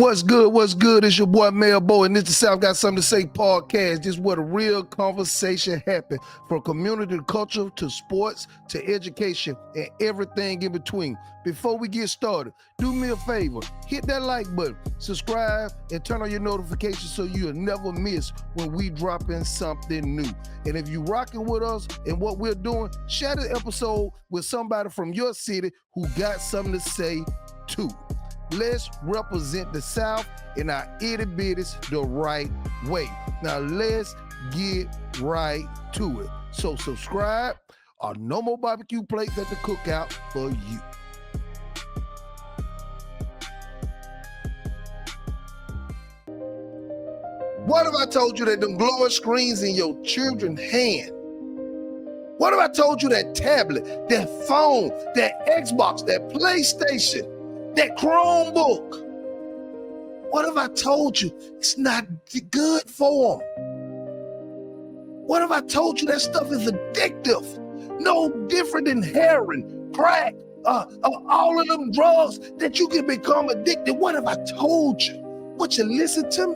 What's good? What's good? It's your boy Melbo, and this is South Got Something to Say podcast. This is where the real conversation happens, from community to culture to sports to education and everything in between. Before we get started, do me a favor, hit that like button, subscribe, and turn on your notifications so you'll never miss when we drop in something new. And if you rocking with us and what we're doing, share the episode with somebody from your city who got something to say too. Let's represent the South in our itty bitties the right way. Now let's get right to it. So subscribe, or no more barbecue plates at the cookout for you. What if I told you that them glowing screens in your children's hand? What if I told you that tablet, that phone, that Xbox, that PlayStation, that Chromebook? What if I told you it's not good for them? What if I told you that stuff is addictive? No different than heroin, crack, all of them drugs that you can become addicted. What if I told you? Would you listen to me?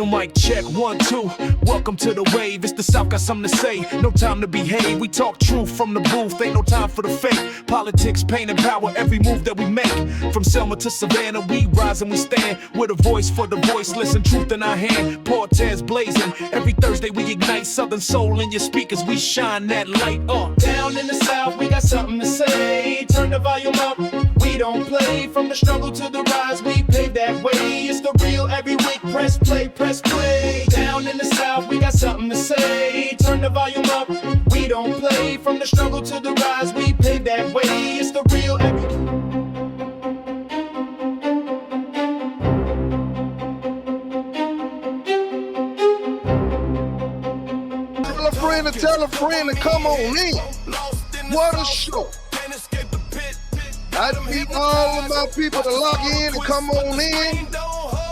Mic check, 1, 2. Welcome to the wave. It's the South got something to say. No time to behave. We talk truth from the booth. Ain't no time for the fake. Politics, pain, and power. Every move that we make. From Selma to Savannah, we rise and we stand. With a voice for the voiceless and truth in our hand. Portez blazing. Every Thursday we ignite Southern soul in your speakers. We shine that light up. Down in the South, we got something to say. Turn the volume up. We don't play. From the struggle to the rise, we pave that way. It's the real every week. Press play, press play. Down in the South, we got something to say. Turn the volume up. We don't play. From the struggle to the rise, we pave that way. It's the real every Tell a friend to come on in. What a show. I need all of my people to log in and come on in.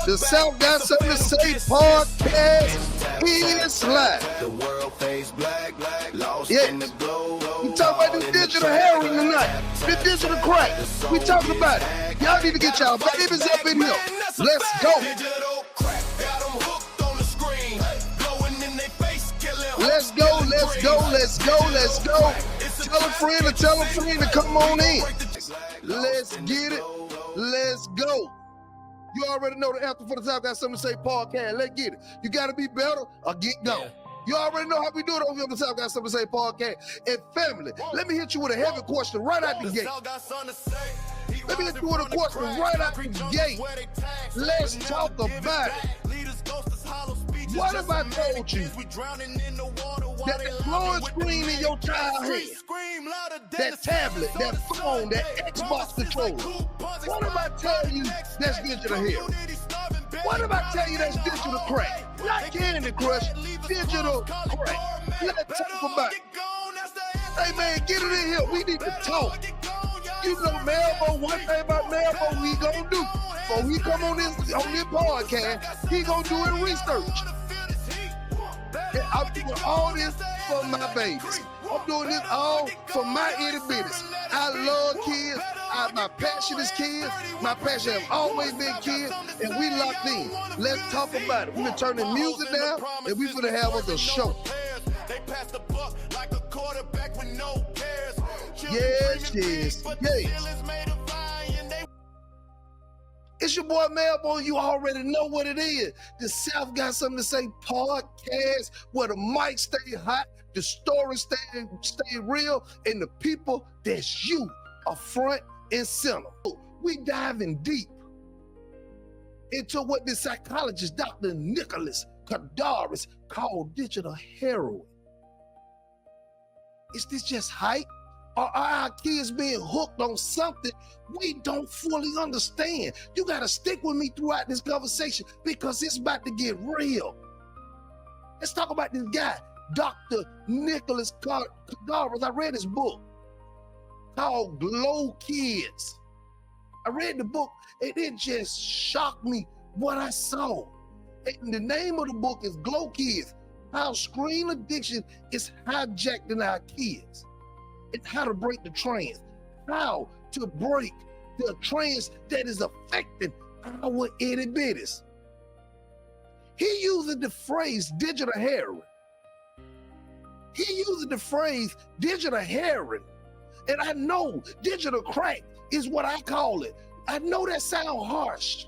The South Got Something to Say podcast is live. The world face black, lost in the glow. We talk about this digital heroin tonight, this digital crack. We talk about it. Y'all need to get y'all babies up in here. Let's go. Let's go, let's go, let's go, let's go. Tell a friend to come on in. Let's get it. Let's go. You already know the answer for the South Got Something to Say podcast. Let's get it. You got to be better or get gone. You already know how we do it over here on the South Got Something to Say podcast. And family, let me hit you with a heavy question right out the gate. Let me hit you with a question right out the gate. Let's talk about it. What if I told you that the glowing screen in your childhood, that tablet, that phone, that Xbox controller, what if I tell you that's digital heroin? What if I tell you that's digital crack? Not Candy Crush, digital crack. Let's talk about it. Hey man, get it in here. We need to talk. You know Melbo, one thing about Melbo we gonna do. Before we come on this podcast, he gonna do his research. And I'm doing all this for my babies. I'm doing this all for my itty bitties. I love kids. My passion is kids. My passion have always been kids, and we locked in. Let's talk about it. We're gonna turn the music down, and we're gonna have us a show. Yes. It's your boy Melbo. You already know what it is. The South Got Something to Say podcast, where the mic stay hot, the story stay real, and the people that's you are front and center. We diving deep into what the psychologist Dr. Nicholas Kardaras called digital heroin. Is this just hype? Or are our kids being hooked on something we don't fully understand? You got to stick with me throughout this conversation because it's about to get real. Let's talk about this guy, Dr. Nicholas Kardaras. I read his book called Glow Kids. I read the book and it just shocked me what I saw. And the name of the book is Glow Kids, how screen addiction is hijacking our kids, and how to break the trance, how to break the trance that is affecting our itty bitties. He uses the phrase digital heroin. He uses the phrase digital heroin. And I know digital crack is what I call it. I know that sounds harsh.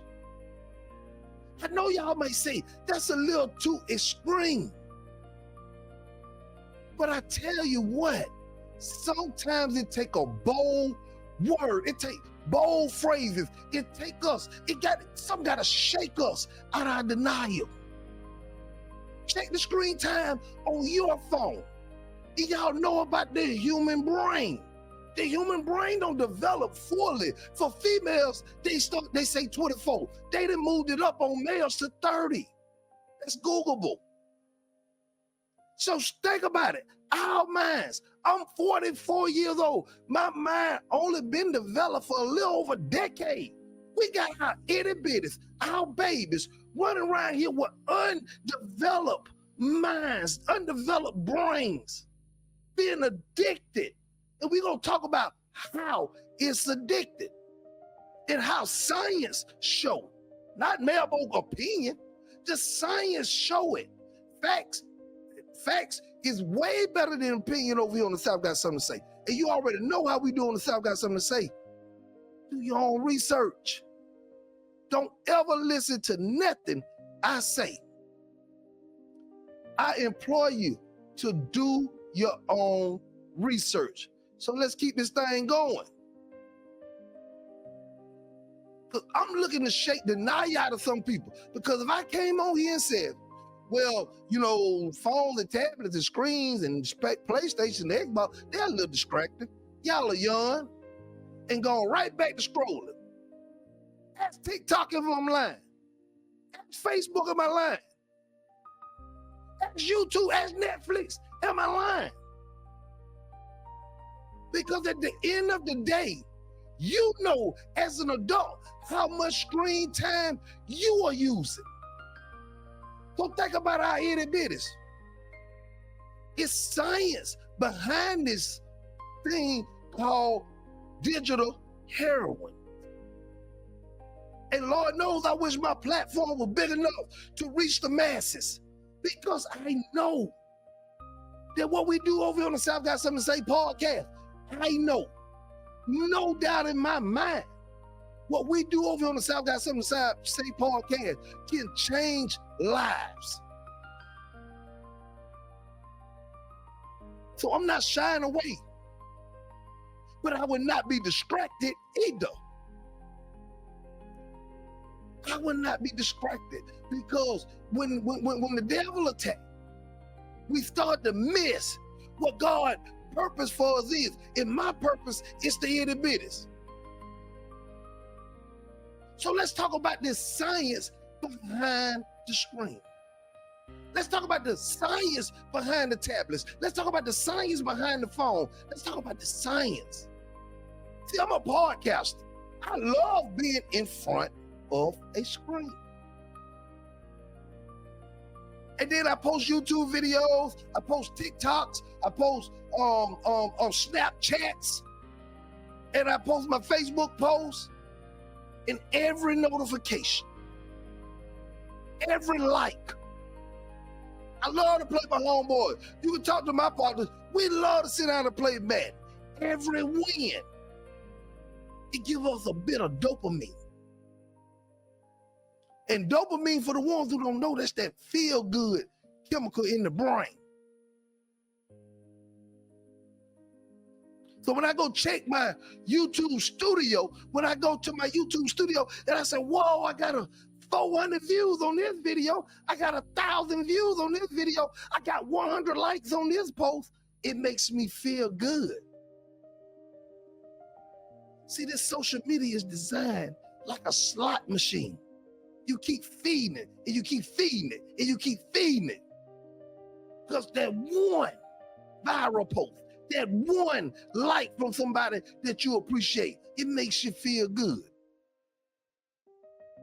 I know y'all may say that's a little too extreme. But I tell you what, sometimes it take a bold word, it take bold phrases, some gotta shake us out of our denial. Check the screen time on your phone. Y'all know about the human brain. The human brain don't develop fully. For females, they say 24. They done moved it up on males to 30. That's Googleable. So think about it. Our minds, I'm 44 years old. My mind only been developed for a little over a decade. We got our itty bitties, our babies running around here with undeveloped minds, undeveloped brains, being addicted. And we're going to talk about how it's addicted and how science show, not Melbourne opinion, just science show it. Facts is way better than opinion over here on the South Got Something to Say. And you already know how we do on the South Got Something to Say. Do your own research. Don't ever listen to nothing I say. I implore you to do your own research. So let's keep this thing going. Because I'm looking to shake the eye out of some people. Because if I came on here and said, well, you know, phones and tablets and screens and PlayStation and Xbox, they're a little distracting. Y'all are young and going right back to scrolling. Ask TikTok if I'm lying. Ask Facebook am I lying. Ask YouTube, ask Netflix, am I lying? Because at the end of the day, you know as an adult how much screen time you are using. So think about our itty bitties. It's science behind this thing called digital heroin. And Lord knows I wish my platform was big enough to reach the masses, because I know that what we do over here on the South Got Something to Say podcast, I know, no doubt in my mind, what we do over here on the South Got Something to Say podcast can change lives. So I'm not shying away, but I would not be distracted either. I would not be distracted, because when the devil attacks, we start to miss what God's purpose for us is. And my purpose is the itty bitties. So let's talk about this science behind the screen. Let's talk about the science behind the tablets. Let's talk about the science behind the phone. Let's talk about the science. See, I'm a podcaster. I love being in front of a screen. And then I post YouTube videos, I post TikToks, I post Snapchats, and I post my Facebook posts, and every notification, every like. I love to play my homeboys. You can talk to my partners. We love to sit down and play Madden. Every win, it gives us a bit of dopamine. And dopamine, for the ones who don't know, that's that feel-good chemical in the brain. So when I go check my YouTube studio, and I say, whoa, I got 400 views on this video. I got 1,000 views on this video. I got 100 likes on this post. It makes me feel good. See, this social media is designed like a slot machine. You keep feeding it, and you keep feeding it, and you keep feeding it. Because that one viral post, that one like from somebody that you appreciate, it makes you feel good.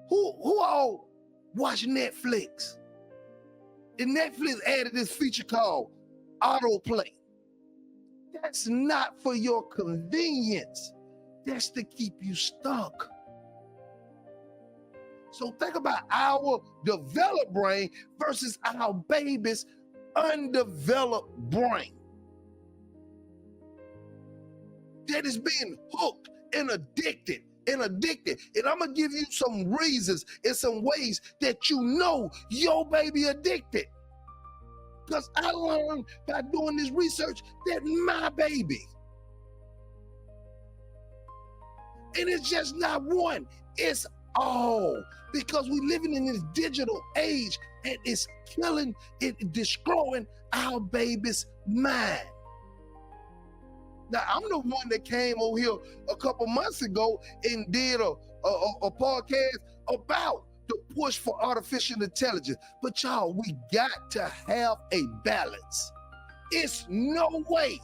Who all watch Netflix? And Netflix added this feature called autoplay. That's not for your convenience. That's to keep you stuck. So think about our developed brain versus our baby's undeveloped brain that is being hooked and addicted. And I'm gonna give you some reasons and some ways that you know your baby addicted. Because I learned by doing this research that my baby, and it's just not one, it's all. Because we living in this digital age and it's killing, destroying our baby's mind. Now, I'm the one that came over here a couple months ago and did a podcast about the push for artificial intelligence. But y'all, we got to have a balance. It's no way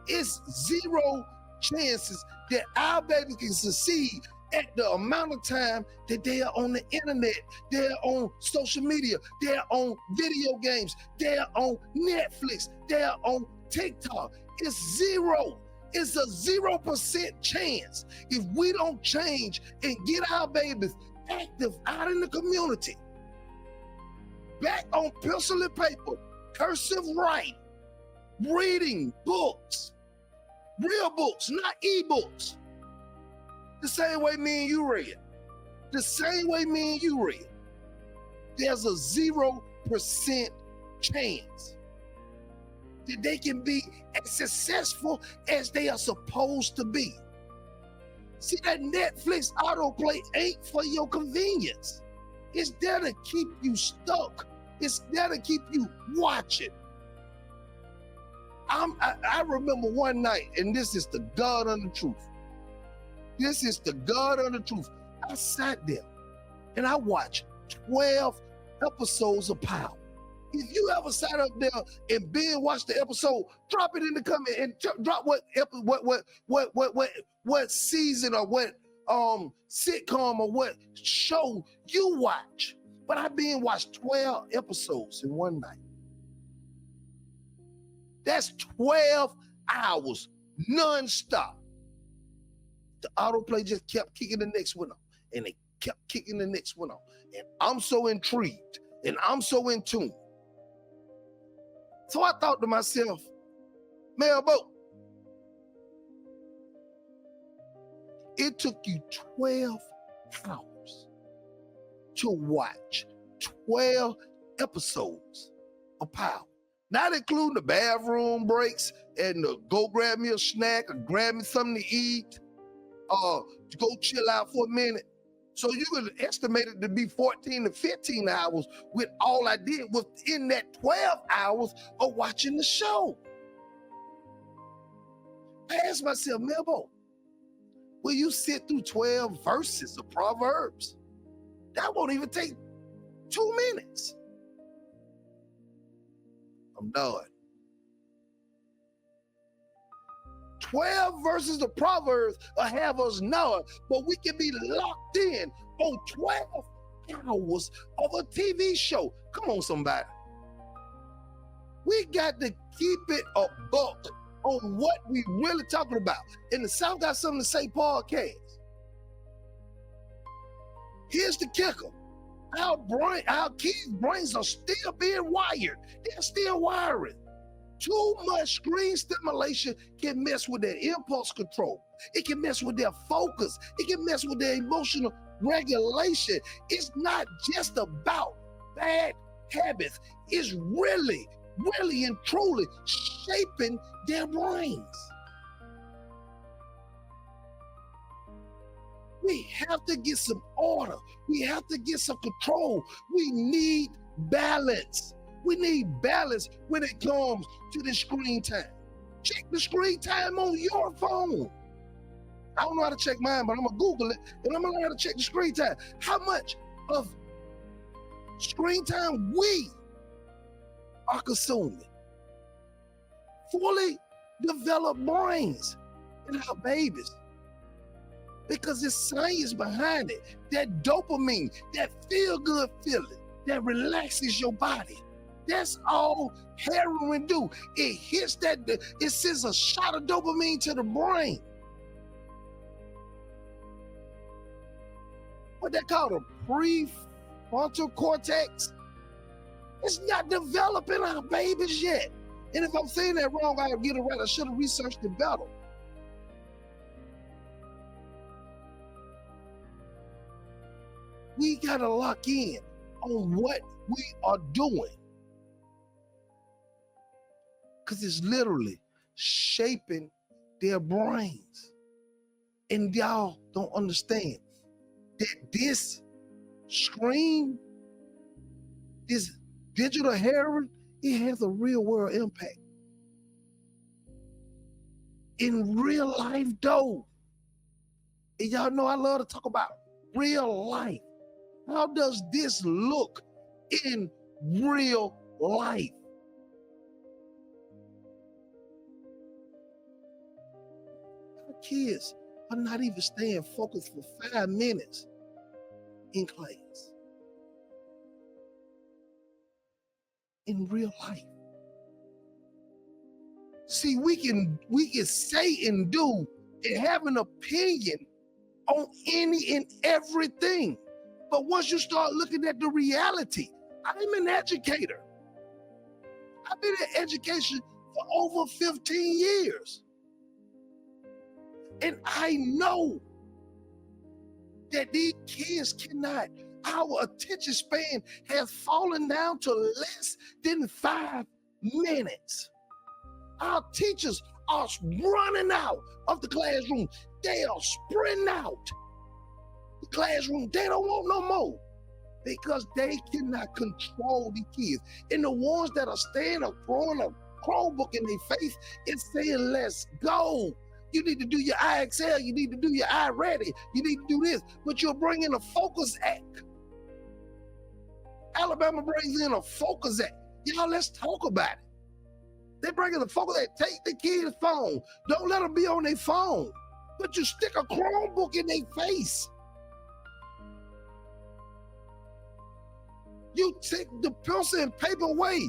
it's zero chances that our baby can succeed at the amount of time that they are on the internet, they're on social media, they're on video games, they're on Netflix, they're on TikTok. It's zero. It's a 0% chance if we don't change and get our babies active out in the community, back on pencil and paper, cursive writing, reading books, real books, not ebooks. The same way me and you read. The same way me and you read. There's a 0% chance that they can be as successful as they are supposed to be. See, that Netflix autoplay ain't for your convenience. It's there to keep you stuck. It's there to keep you watching. I remember one night, and this is the God on the truth. This is the God on the truth. I sat there and I watched 12 episodes of Power. If you ever sat up there and binge watched the episode, drop it in the comment and drop what season or what sitcom or what show you watch. But I binge watched 12 episodes in one night. That's 12 hours nonstop. The autoplay just kept kicking the next one on, and they kept kicking the next one on. And I'm so intrigued, and I'm so in tune. So I thought to myself, Melbo, it took you 12 hours to watch 12 episodes of Power. Not including the bathroom breaks and the go grab me a snack or grab me something to eat, to go chill out for a minute. So you could estimate it to be 14 to 15 hours with all I did was in that 12 hours of watching the show. I asked myself, Melbo, will you sit through 12 verses of Proverbs? That won't even take 2 minutes. I'm done. 12 verses of Proverbs will have us know, but we can be locked in on 12 hours of a TV show. Come on, somebody. We got to keep it a buck on what we really talking about. In the South Got Something to Say podcast. Here's the kicker. Our kids' brains are still being wired. They're still wiring. Too much screen stimulation can mess with their impulse control. It can mess with their focus. It can mess with their emotional regulation. It's not just about bad habits. It's really, really and truly shaping their brains. We have to get some order. We have to get some control. We need balance. We need balance when it comes to the screen time. Check the screen time on your phone. I don't know how to check mine, but I'm gonna Google it and I'm gonna learn how to check the screen time. How much of screen time we are consuming? Fully developed brains in our babies. because there's science behind it. That dopamine, that feel-good feeling, that relaxes your body. That's all heroin do. It hits that, it sends a shot of dopamine to the brain. What they call the prefrontal cortex. It's not developing our babies yet. And if I'm saying that wrong, I'll get it right. I should have researched it better. We gotta lock in on what we are doing, because it's literally shaping their brains. And y'all don't understand that this screen, this digital heroin, it has a real world impact. In real life though, and y'all know I love to talk about real life. How does this look in real life? Our kids are not even staying focused for 5 minutes in class. In real life. See, we can say and do and have an opinion on any and everything. But once you start looking at the reality, I'm an educator. I've been in education for over 15 years. And I know that these kids cannot, our attention span has fallen down to less than 5 minutes. Our teachers are running out of the classroom. They are sprinting out the classroom. They don't want no more because they cannot control the kids. And the ones that are staying up throwing a Chromebook in their face and saying, let's go. You need to do your IXL. You need to do your iReady. You need to do this. But you're bringing a Focus Act. Alabama brings in a Focus Act. Y'all, let's talk about it. They bring in a Focus Act. Take the kid's phone. Don't let them be on their phone. But you stick a Chromebook in their face. You take the pencil and paper away.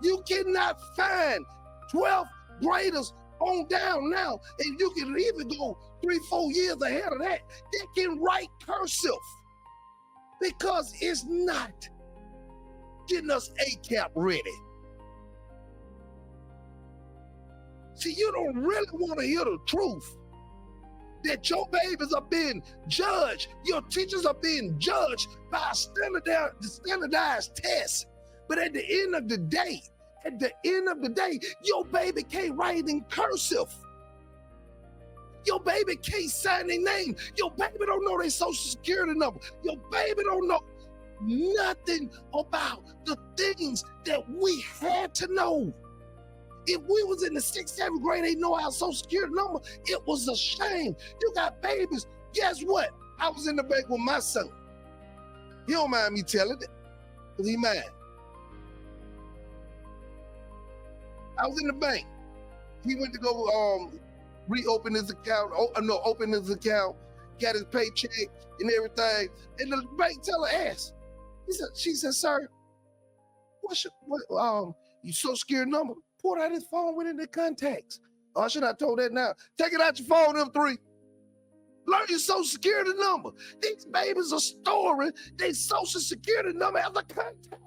You cannot find 12th graders on down now, and you can even go 3-4 years ahead of that. They can write cursive because it's not getting us ACAP ready. See, you don't really want to hear the truth that your babies are being judged, your teachers are being judged by a standardized test. But at the end of the day, your baby can't write in cursive. Your baby can't sign their name. Your baby don't know their social security number. Your baby don't know nothing about the things that we had to know. If we was in the 6th, 7th grade, they know our social security number, it was a shame. You got babies. Guess what? I was in the bank with my son. He don't mind me telling it, because he mine. I was in the bank. He went to go reopen his account, open his account, got his paycheck and everything. And the bank teller asked, she said, sir, what's your social security number? Pulled out his phone, went in the contacts. Oh, I should have told that now. Take it out your phone, them three. Learn your social security number. These babies are storing their social security number as a contact.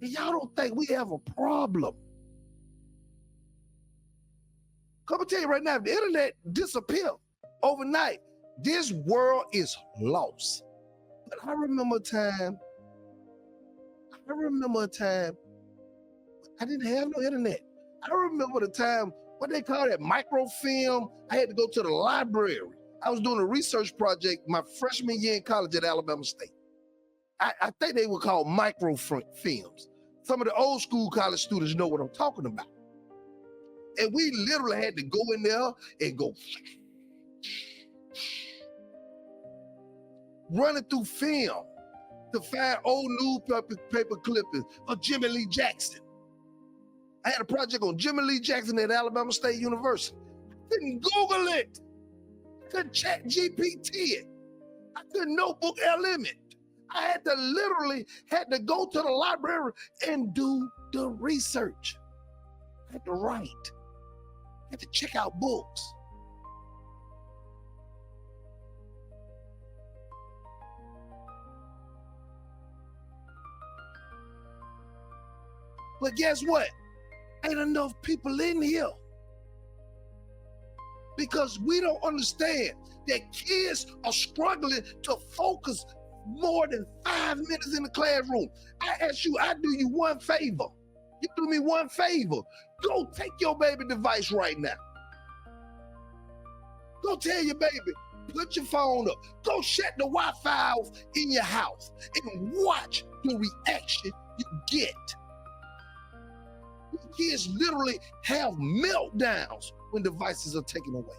And y'all don't think we have a problem. Come and tell you right now, if the internet disappeared overnight, this world is lost. But I remember a time I didn't have no internet. I remember the time, what they call that, microfilm. I had to go to the library. I was doing a research project my freshman year in college at Alabama State. I think they were called microfilms. Some of the old school college students know what I'm talking about. And we literally had to go in there and go running through film to find old newspaper clippings of Jimmy Lee Jackson. I had a project on Jimmy Lee Jackson at Alabama State University. I didn't Google it. couldn't chat GPT it. I couldn't notebook LM it. I had to literally go to the library and do the research. I had to write. I had to check out books. But guess what? Ain't enough people in here. Because we don't understand that kids are struggling to focus more than 5 minutes in the classroom. I ask you, I do you one favor. You do me one favor. Go take your baby device right now. Go tell your baby, put your phone up. Go shut the Wi-Fi off in your house and watch the reaction you get. Kids literally have meltdowns when devices are taken away.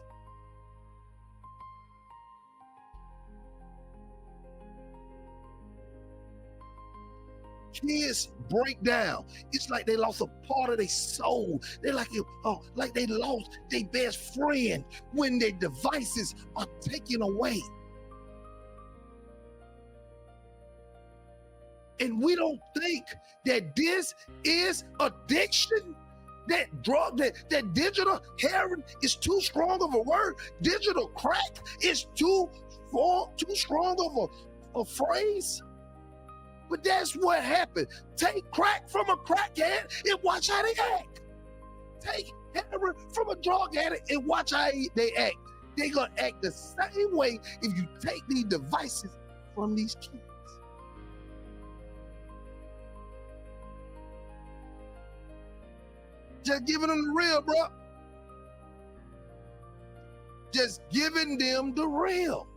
Kids break down. It's like they lost a part of their soul. They're like they lost their best friend when their devices are taken away. And we don't think that this is addiction. That drug, that digital heroin is too strong of a word. Digital crack is too strong of a phrase. But that's what happened. Take crack from a crackhead and watch how they act. Take heroin from a drug addict and watch how they act. They're gonna act the same way if you take these devices from these kids. Just giving them the real, bro. Just giving them the real.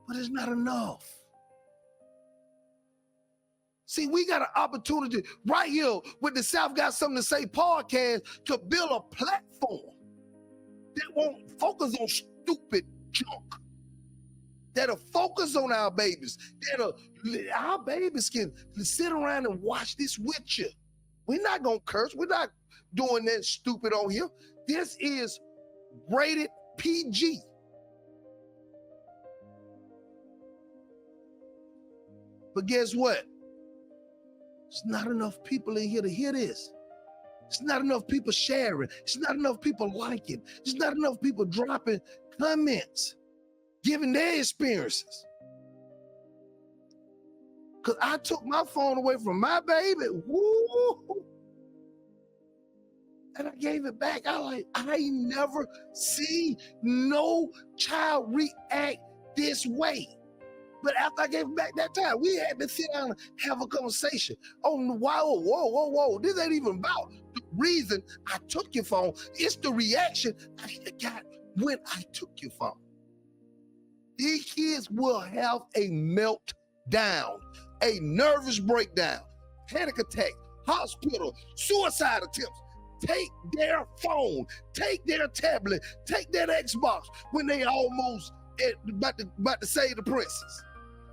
But it's not enough. See, we got an opportunity right here with the South Got Something to Say podcast to build a platform that won't focus on stupid junk. That'll focus on our babies. Our babies can sit around and watch this with you. We're not gonna curse. We're not doing that stupid on here. This is rated PG. But guess what? There's not enough people in here to hear this. It's not enough people sharing. It's not enough people liking. It's not enough people dropping comments, giving their experiences. Because I took my phone away from my baby. Woo! And I gave it back. I never see no child react this way. But after I gave it back that time, we had to sit down and have a conversation. Oh, whoa. This ain't even about the reason I took your phone. It's the reaction I got when I took your phone. These kids will have a meltdown, a nervous breakdown, panic attack, hospital, suicide attempts. Take their phone, take their tablet, take their Xbox when they almost about to save the princess.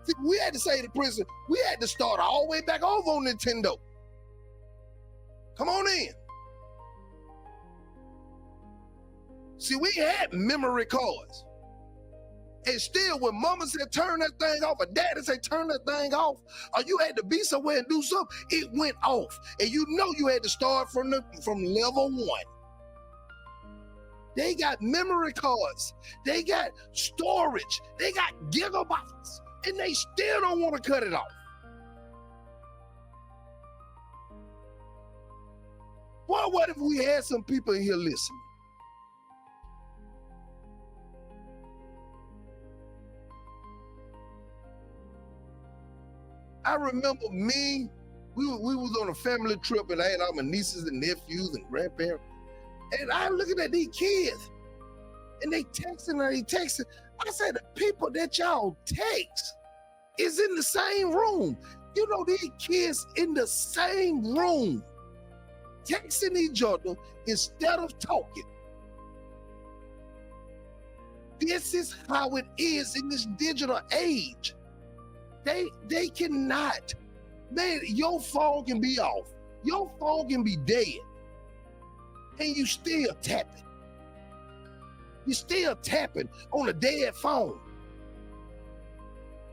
See, we had to save the princess. We had to start all the way back over on Nintendo. Come on in. See, we had memory cards. And still, when mama said turn that thing off, or daddy said turn that thing off, or you had to be somewhere and do something, it went off. And you know you had to start from level 1. They got memory cards. They got storage. They got gigabytes. And they still don't want to cut it off. Well, what if we had some people in here listening? I remember we was on a family trip and I had all my nieces and nephews and grandparents. And I looking at these kids and they texting. I said, the people that y'all text is in the same room. You know, these kids in the same room texting each other instead of talking. This is how it is in this digital age. They cannot, man, your phone can be off. Your phone can be dead. And you still tapping. You still tapping on a dead phone.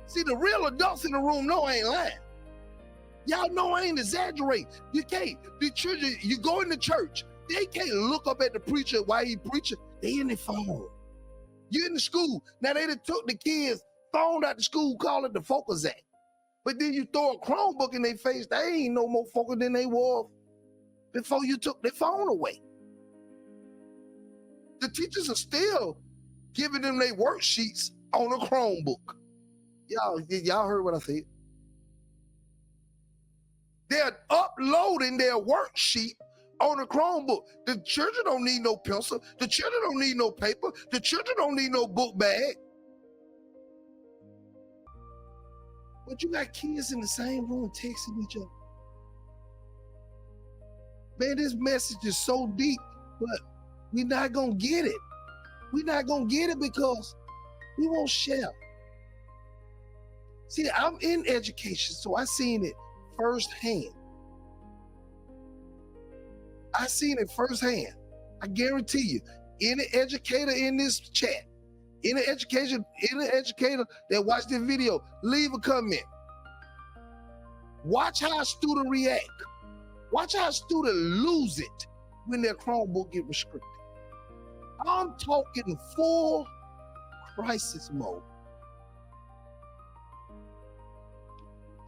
See, the real adults in the room know I ain't lying. Y'all know I ain't exaggerating. You can't. The children, you go in the church, they can't look up at the preacher while he preaching. They in their phone. You in the school. Now they done took the kids' phone out the school, call it the focus act. But then you throw a Chromebook in their face, they ain't no more focused than they were before you took their phone away. The teachers are still giving them their worksheets on a Chromebook. Y'all heard what I said. They're uploading their worksheet on a Chromebook. The children don't need no pencil. The children don't need no paper. The children don't need no book bag. But you got kids in the same room texting each other. Man, this message is so deep, but we're not gonna get it. We're not gonna get it because we won't share. See, I'm in education, so I seen it firsthand. I seen it firsthand. I guarantee you, any educator in this chat, any educator that watched this video, leave a comment. Watch how a student react. Watch how a student lose it when their Chromebook get restricted. I'm talking full crisis mode.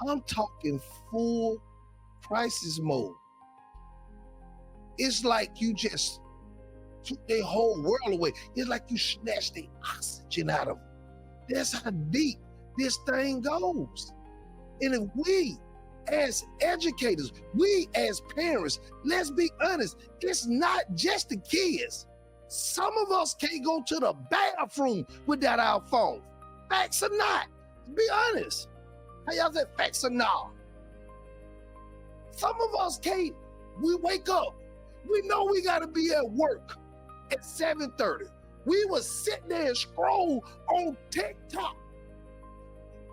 I'm talking full crisis mode. It's like you just took their whole world away. It's like you snatched the oxygen out of them. That's how deep this thing goes. And if we as educators, we as parents, let's be honest, it's not just the kids. Some of us can't go to the bathroom without our phone. Facts or not, be honest. How y'all say facts or not? Some of us can't. We wake up. We know we got to be at work at 7:30. We will sit there and scroll on TikTok.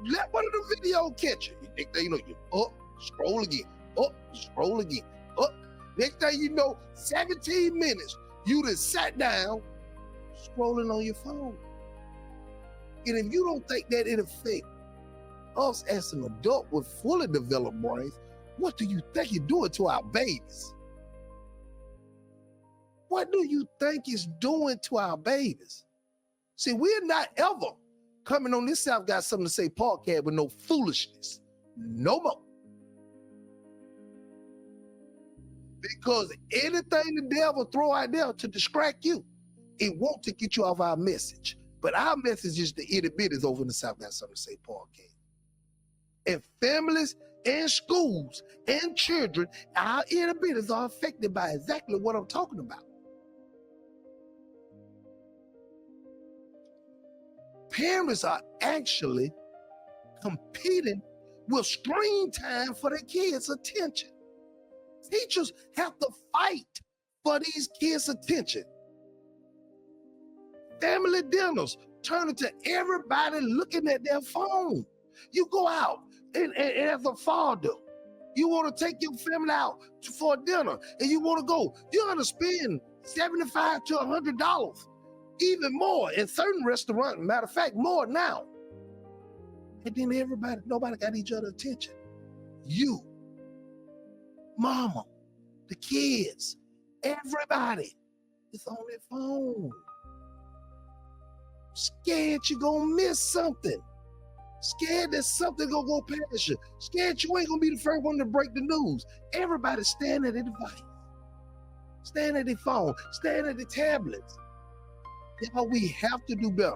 Let one of the video catch you. Next thing you know, you up, scroll again, up, scroll again, up. Next thing you know, 17 minutes, you done sat down scrolling on your phone. And if you don't think that it affects us as an adult with fully developed brains, what do you think you're doing to our babies? What do you think it's doing to our babies? See, we're not ever coming on this South Got Something to Say podcast with no foolishness. No more. Because anything the devil throw out there to distract you, it won't to get you off our message. But our message is the itty bitties over in the South Got Something to Say podcast. And families and schools and children, our itty bitties are affected by exactly what I'm talking about. Parents are actually competing with screen time for their kids' attention. Teachers have to fight for these kids' attention. Family dinners turn into everybody looking at their phone. You go out and as a father, you want to take your family out for dinner and you want to go, you're going to spend $75 to $100. Even more in certain restaurants, matter of fact, more now. And then nobody got each other's attention. You, mama, the kids, everybody is on their phone. Scared you're gonna miss something. Scared that something gonna go past you. Scared you ain't gonna be the first one to break the news. Everybody's staring at their device, staring at their phone, staring at their tablets. Y'all, we have to do better.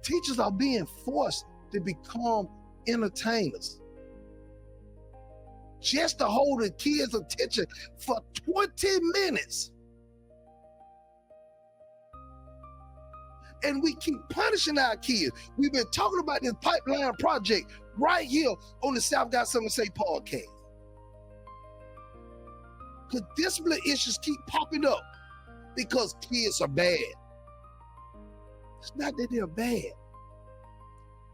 Teachers are being forced to become entertainers. Just to hold the kids' attention for 20 minutes. And we keep punishing our kids. We've been talking about this pipeline project right here on the South Got Something to Say podcast. Because discipline issues keep popping up. Because kids are bad. It's not that they're bad.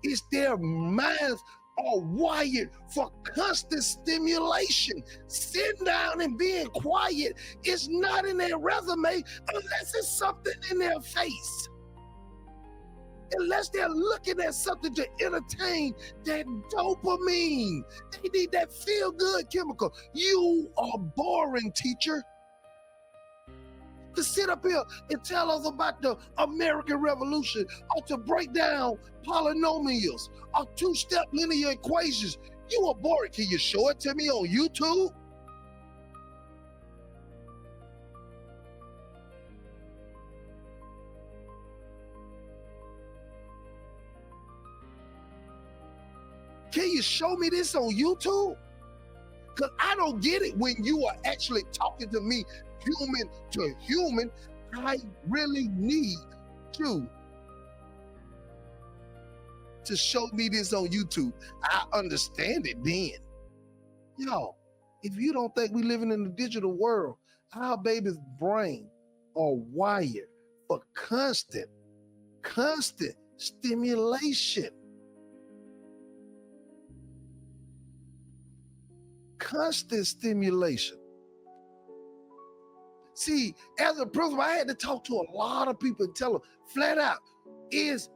It's their minds are wired for constant stimulation. Sitting down and being quiet is not in their resume unless it's something in their face. Unless they're looking at something to entertain that dopamine. They need that feel-good chemical. You are boring, teacher. To sit up here and tell us about the American Revolution, or to break down polynomials or two-step linear equations. You are boring. Can you show it to me on YouTube? Can you show me this on YouTube? Because I don't get it when you are actually talking to me human to human. I really need you to show me this on YouTube. I understand it then. Y'all, if you don't think we living in the digital world, our baby's brain are wired for constant stimulation. Constant stimulation. See, as a principal, I had to talk to a lot of people and tell them flat out, if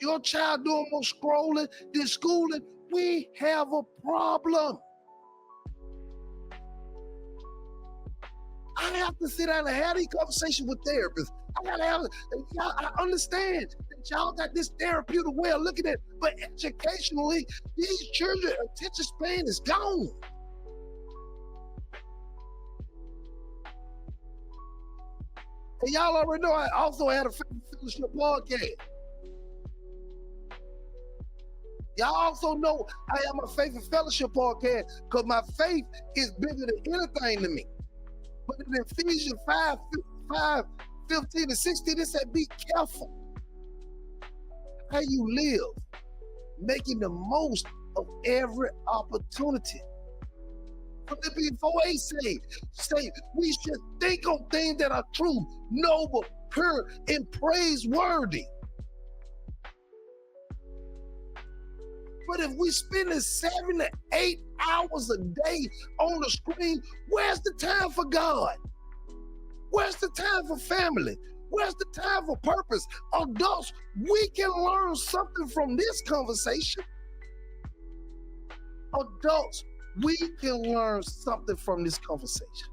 your child doing more scrolling than schooling, we have a problem. I have to sit down and have these conversations with therapists. I understand that y'all got this therapeutic way of looking at it, but educationally, these children's attention span is gone. And y'all already know I also had a fellowship podcast. Y'all also know I have my Faith and Fellowship podcast because my faith is bigger than anything to me. But in Ephesians 5, 15 and 16, it said, be careful how you live, making the most of every opportunity. Philippians 4:8 say we should think on things that are true, noble, pure, and praiseworthy. But if we spending 7 to 8 hours a day on the screen, where's the time for God? Where's the time for family? Where's the time for purpose? Adults, we can learn something from this conversation. Adults, we can learn something from this conversation.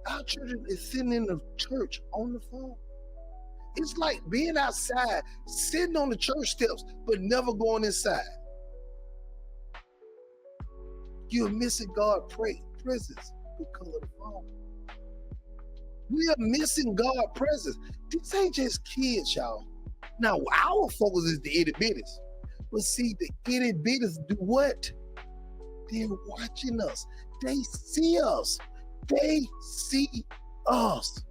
Our children is sitting in the church on the phone. It's like being outside, sitting on the church steps, but never going inside. You're missing God's presence because of the phone. We are missing God's presence. This ain't just kids, y'all. Now, our focus is the itty bitties. But see, the itty bitties do what? They're watching us. They see us. They see us.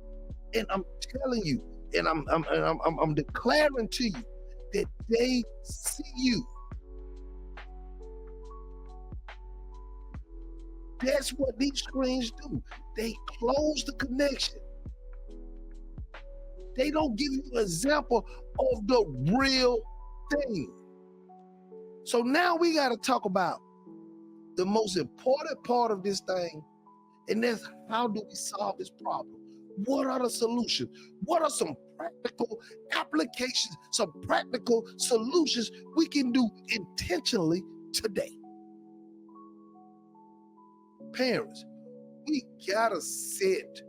And I'm telling you, and I'm declaring to you that they see you. That's what these screens do. They close the connection. They don't give you an example of the real thing. So now we got to talk about the most important part of this thing, and that's how do we solve this problem? What are the solutions? What are some practical applications, some practical solutions we can do intentionally today? Parents, we gotta set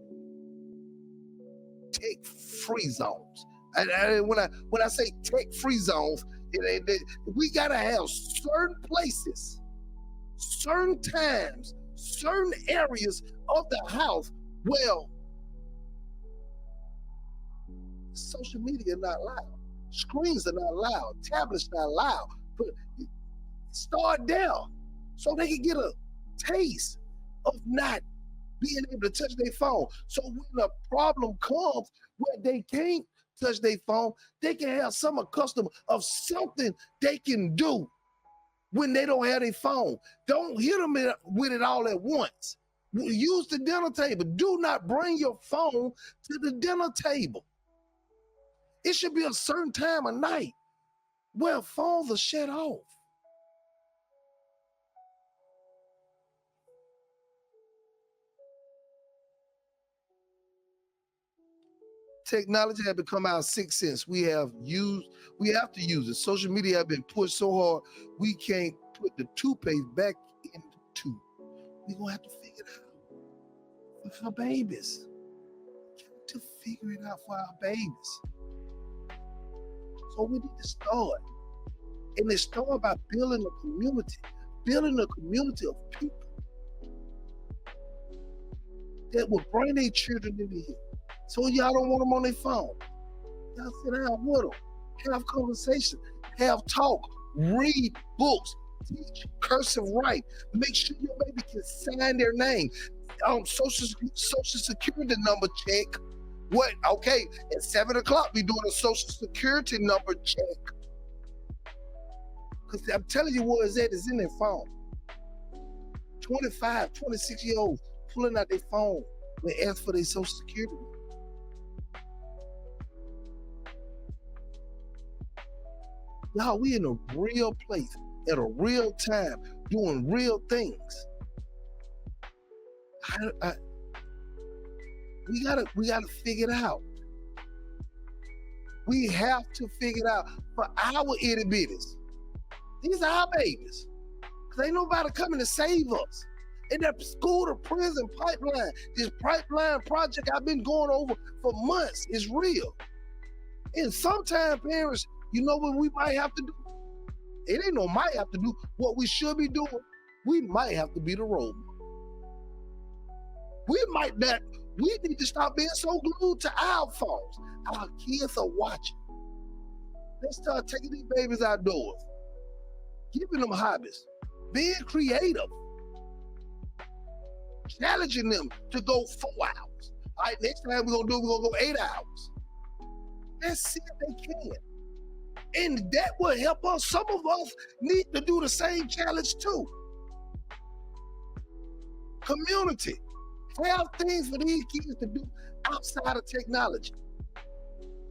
tech-free zones. And when I say tech-free zones, we gotta have certain places, certain times, certain areas of the house where social media not allowed, screens are not allowed, tablets not allowed. But start there so they can get a taste of not being able to touch their phone. So when a problem comes where they can't touch their phone, they can have some custom of something they can do when they don't have their phone. Don't hit them with it all at once. Use the dinner table. Do not bring your phone to the dinner table. It should be a certain time of night where phones are shut off. Technology has become our sixth sense. We have to use it. Social media have been pushed so hard, we can't put the toothpaste back in the tube. We're gonna have to figure it out for our babies. We got to figure it out for our babies. So we need to start. And it starts by building a community of people that will bring their children into here. So y'all don't want them on their phone. Y'all sit down with them, have conversation, have talk, read books, teach cursive write. Make sure your baby can sign their name. Social security number check. What? Okay, at 7 o'clock we doing a social security number check. Because I'm telling you what is that is in their phone. 25, 26-year-olds pulling out their phone and ask for their social security. Y'all, we in a real place at a real time doing real things. We gotta figure it out. We have to figure it out for our itty bitties. These are our babies. Cause ain't nobody coming to save us. And that school to prison pipeline, this pipeline project I've been going over for months is real. And sometimes parents, you know what we might have to do? It ain't no might have to do. What we should be doing, we might have to be the role model. We need to stop being so glued to our phones. Our kids are watching. Let's start taking these babies outdoors, giving them hobbies, being creative, challenging them to go 4 hours. All right, next time we're gonna go 8 hours. Let's see if they can. And that will help us. Some of us need to do the same challenge too. Community. Have things for these kids to do outside of technology.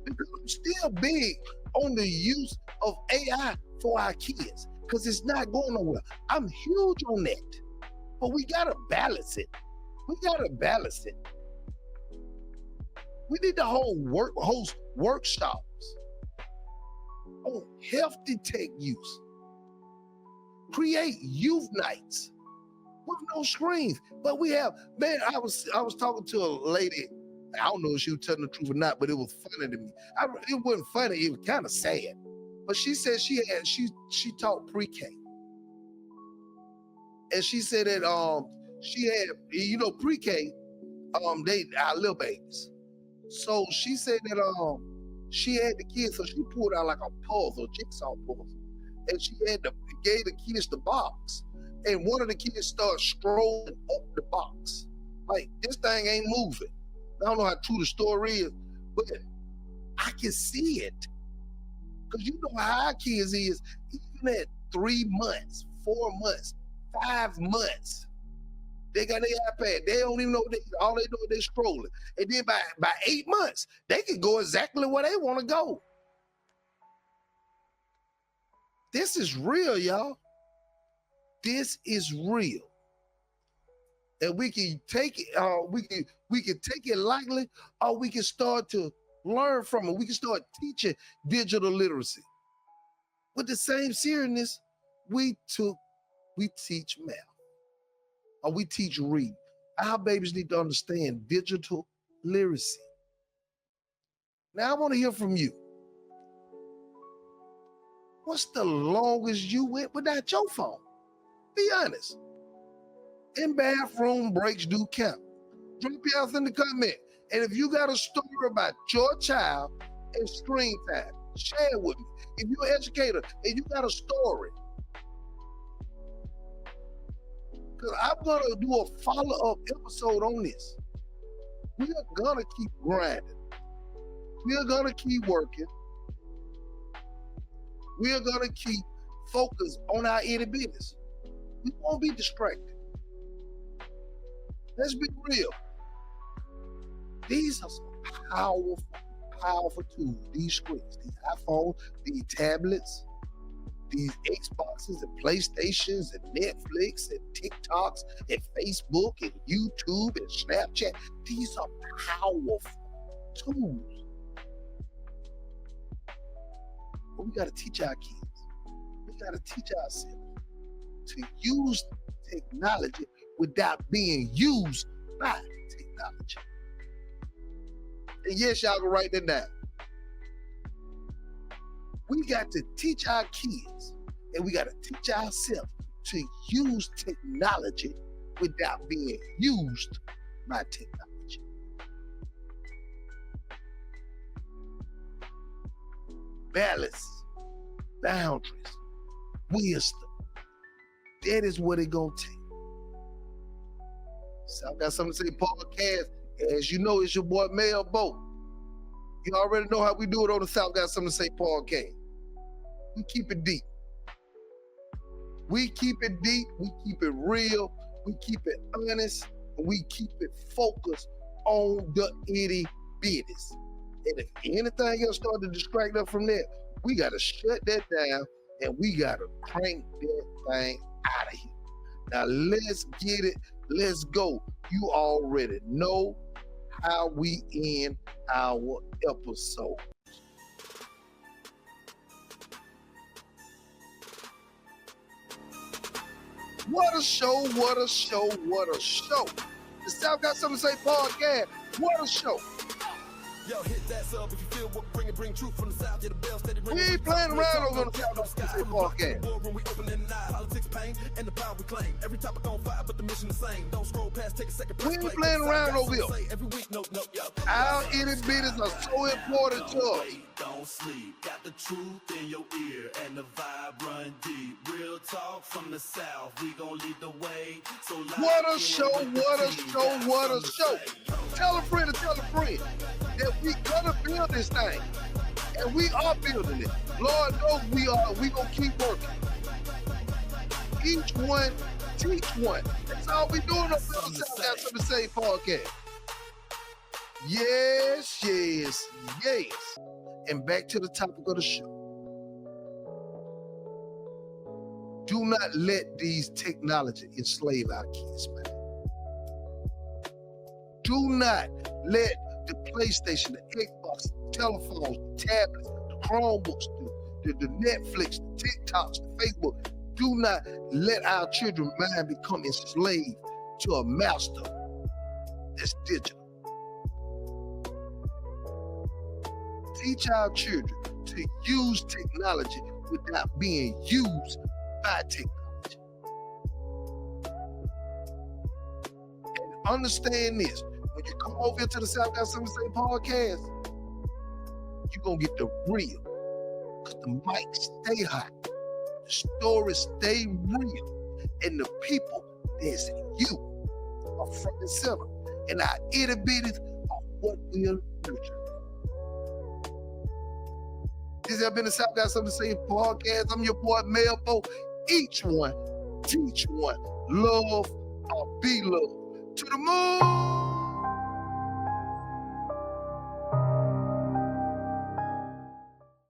Because I'm still big on the use of AI for our kids because it's not going nowhere. I'm huge on that. But we gotta balance it. We need to host workshops on healthy tech use. Create youth nights with no screens. But we have, man, I was talking to a lady. I don't know if she was telling the truth or not, but it was funny to me. It wasn't funny, it was kind of sad. But she said she taught pre-K. And she said that she had, pre-K, they our little babies. So she said that she had the kids, so she pulled out like a puzzle, jigsaw puzzle. And she gave the kids the box. And one of the kids started strolling up the box. Like, this thing ain't moving. I don't know how true the story is, but I can see it. Because you know how our kids is, even at 3 months, 4 months, 5 months, they got their iPad. They don't even know, all they know is they're scrolling. And then by 8 months, they can go exactly where they want to go. This is real, y'all. This is real. And we can take it, we can take it lightly, or we can start to learn from it. We can start teaching digital literacy. With the same seriousness we teach math, or we teach read. Our babies need to understand digital literacy. Now I want to hear from you. What's the longest you went without your phone? Be honest. And bathroom breaks do count. Drop your ass in the comment. And if you got a story about your child and screen time, share it with me. If you're an educator and you got a story, because I'm going to do a follow-up episode on this. We are going to keep grinding. We are going to keep working. We are going to keep focused on our itty bitties. We won't be distracted. Let's be real. These are some powerful tools. These screens, these iPhones, these tablets, these Xboxes and PlayStations and Netflix and TikToks and Facebook and YouTube and Snapchat. These are powerful tools. But we got to teach our kids. We got to teach ourselves to use technology without being used by technology. And yes, y'all can write that down. We got to teach our kids and we got to teach ourselves to use technology without being used by technology. Balance, boundaries, wisdom. That is what it's going to take. So I've got something to say, podcast. As you know, it's your boy Mel Bo. You already know how we do it on the South Got Something to Say podcast. We keep it deep. We keep it deep. We keep it real. We keep it honest. And we keep it focused on the itty bitties. And if anything else starts to distract us from that, we got to shut that down and we got to crank that thing out of here. Now let's get it. Let's go. You already know how we end our episode. What a show, what a show, what a show. The South Got Something to Say podcast. What a show. Yo, hit that sub if you feel what bring truth from the South. Yeah, the bell steady ringing. We ain't playing around over on the South Got Something to Say podcast. When we open in the night, politics, pain, and the power we claim. Every topic on fire, but the mission the same. Don't scroll past, take a second. We ain't playing around over here. Every week, no, yo. Our itty bitties are so important to us. Don't sleep, got the truth in your ear, and the vibe run deep. Real talk from the South, we gon' lead the way. So what a show, what a show, what a show. Tell a friend to tell a friend that we gonna build this thing. And we are building it. Lord knows we are. We gonna keep working. Each one, teach one. That's all we doing on the South Got Something to Say podcast. Yes, yes, yes. And back to the topic of the show. Do not let these technology enslave our kids, man. Do not let the PlayStation, the Xbox, the telephones, the tablets, the Chromebooks, the Netflix, the TikToks, the Facebook, do not let our children's mind become enslaved to a master that's digital. Teach our children to use technology without being used by technology. And understand this, when you come over here to the South Got Something to Say podcast, you're going to get the real. Because the mic stay hot. The stories stay real. And the people that's you are front and center. And our itty bitties are what we'll nurture. This has been the South Got Something to Say podcast. I'm your boy Mel Bo. Each one, teach one, love or be loved. To the moon.